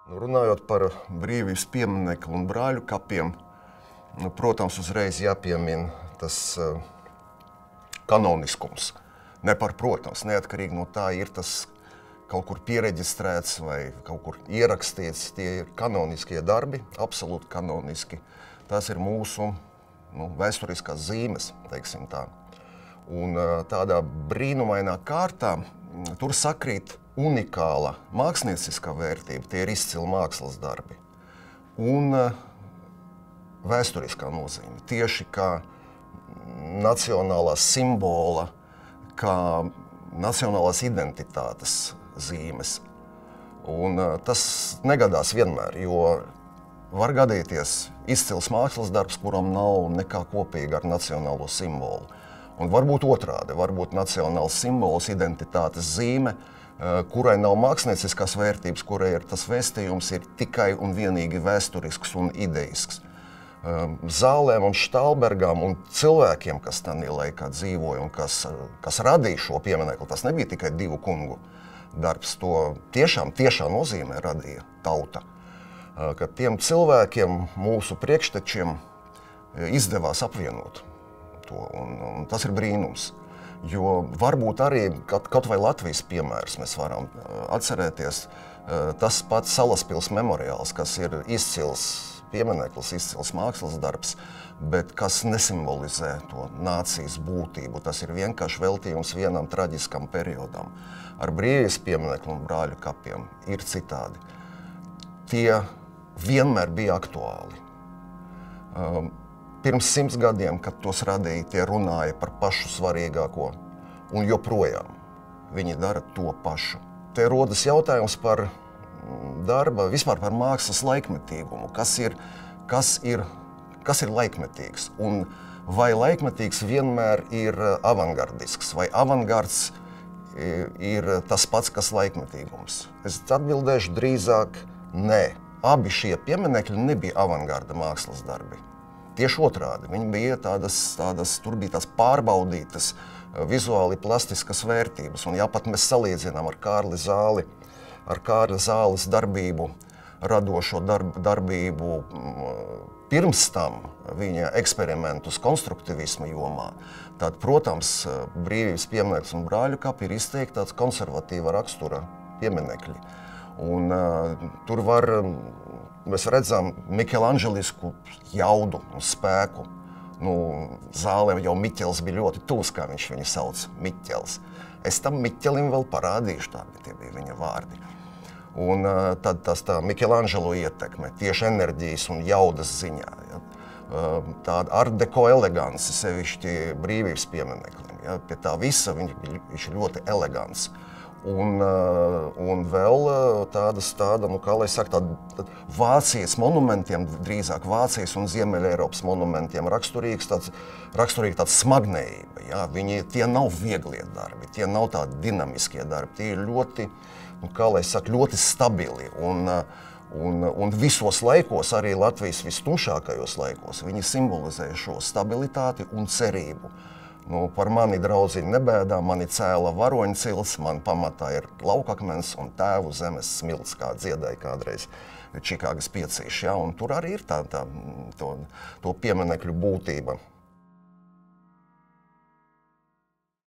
Runājot par brīvības pieminekli un brāļu kapiem, protams, uzreiz jāpiemina tas kanoniskums. Protams, neatkarīgi no tā ir tas kaut kur piereģistrēts vai kaut kur ierakstīts. Tie ir kanoniskie darbi, absolūti kanoniski. Tas ir mūsu vēsturiskās zīmes, teiksim tā. Un tādā brīnumainā kārtā tur sakrīt unikāla mākslinieciskā vērtība, tie ir izcili mākslas darbi, un vēsturiskā nozīme, tieši kā nacionālā simbola, kā nacionālās identitātes zīmes. Un tas negadās vienmēr, jo var gadīties izcils mākslas darbs, kuram nav nekā kopīga ar nacionālo simbolu. Un varbūt otrādi, varbūt nacionāls simbols, identitātes zīme, kurai nav mākslinieciskās vērtības, kurai ir tas vēstījums ir tikai un vienīgi vēsturisks un ideisks. Zālēm un Štālbergam un cilvēkiem, kas tajā laikā dzīvoja un kas radīja šo pieminekli, tas nebija tikai divu kungu darbs, to tiešā nozīmē radīja tauta. Ka tiem cilvēkiem, mūsu priekštečiem, izdevās apvienot to, un tas ir brīnums. Jo varbūt arī kaut vai Latvijas piemērs mēs varam atcerēties, tas pats Salaspils memoriāls, kas ir izcils piemineklis, izcils mākslas darbs, bet kas nesimbolizē to nācijas būtību. Tas ir vienkārši veltījums vienam traģiskam periodam. Ar brīvības pieminekli un brāļu kapiem ir citādi. Tie vienmēr bija aktuāli. Pirms 100 gadiem, kad tos radīja, tie runāja par pašu svarīgāko, un joprojām viņi dara to pašu. Te rodas jautājums par darba, vispār par mākslas laikmetīgumu. Kas ir laikmetīgs? Un vai laikmetīgs vienmēr ir avangardisks? Vai avangards ir tas pats, kas laikmetīgums? Es atbildēšu drīzāk nē. Abi šie pieminekļi nebija avangarda mākslas darbi. Tieši otrādi, viņi bija tur bija tās pārbaudītas, vizuāli plastiskas vērtības. Un ja pat mēs salīdzinām ar Kārļa Zāles darbību, radošo darbību pirms tam viņa eksperimentus konstruktivisma jomā, tad, protams, brīvības piemineklis un brāļu kapi ir izteikti tāds konservatīva rakstura pieminekļi. Un tur mēs redzam mikelanģelisku jaudu un spēku. Zālēm jau Miķels bija ļoti tūs, kā viņš viņu sauc, Miķels. Es tam Miķelim vēl parādīšu, tie bija viņa vārdi. Un tad tā Mikelanģelo ietekme, tieši enerģijas un jaudas ziņā. Ja? Tāda art deco elegance, sevišķi brīvības piemineklim. Ja? Pie tā visa viņš ir ļoti elegants. Un vēl kā lai saka, Vācijas monumentiem, drīzāk Vācijas un Ziemeļa Eiropas monumentiem raksturīga tāds smagnējība. Ja? Tie nav vieglie darbi, tie nav tādi dinamiskie darbi, tie ir ļoti, kā lai saka, ļoti stabili. Un visos laikos, arī Latvijas vistumšākajos laikos, viņi simbolizē šo stabilitāti un cerību. Par mani draudziņu nebēdā, mani cēla varoņcils, man pamatā ir laukakmens un tēvu zemes smilts, kā dziedāja kādreiz Čikāgas piecīši. Ja? Un tur arī ir to pieminekļu būtība.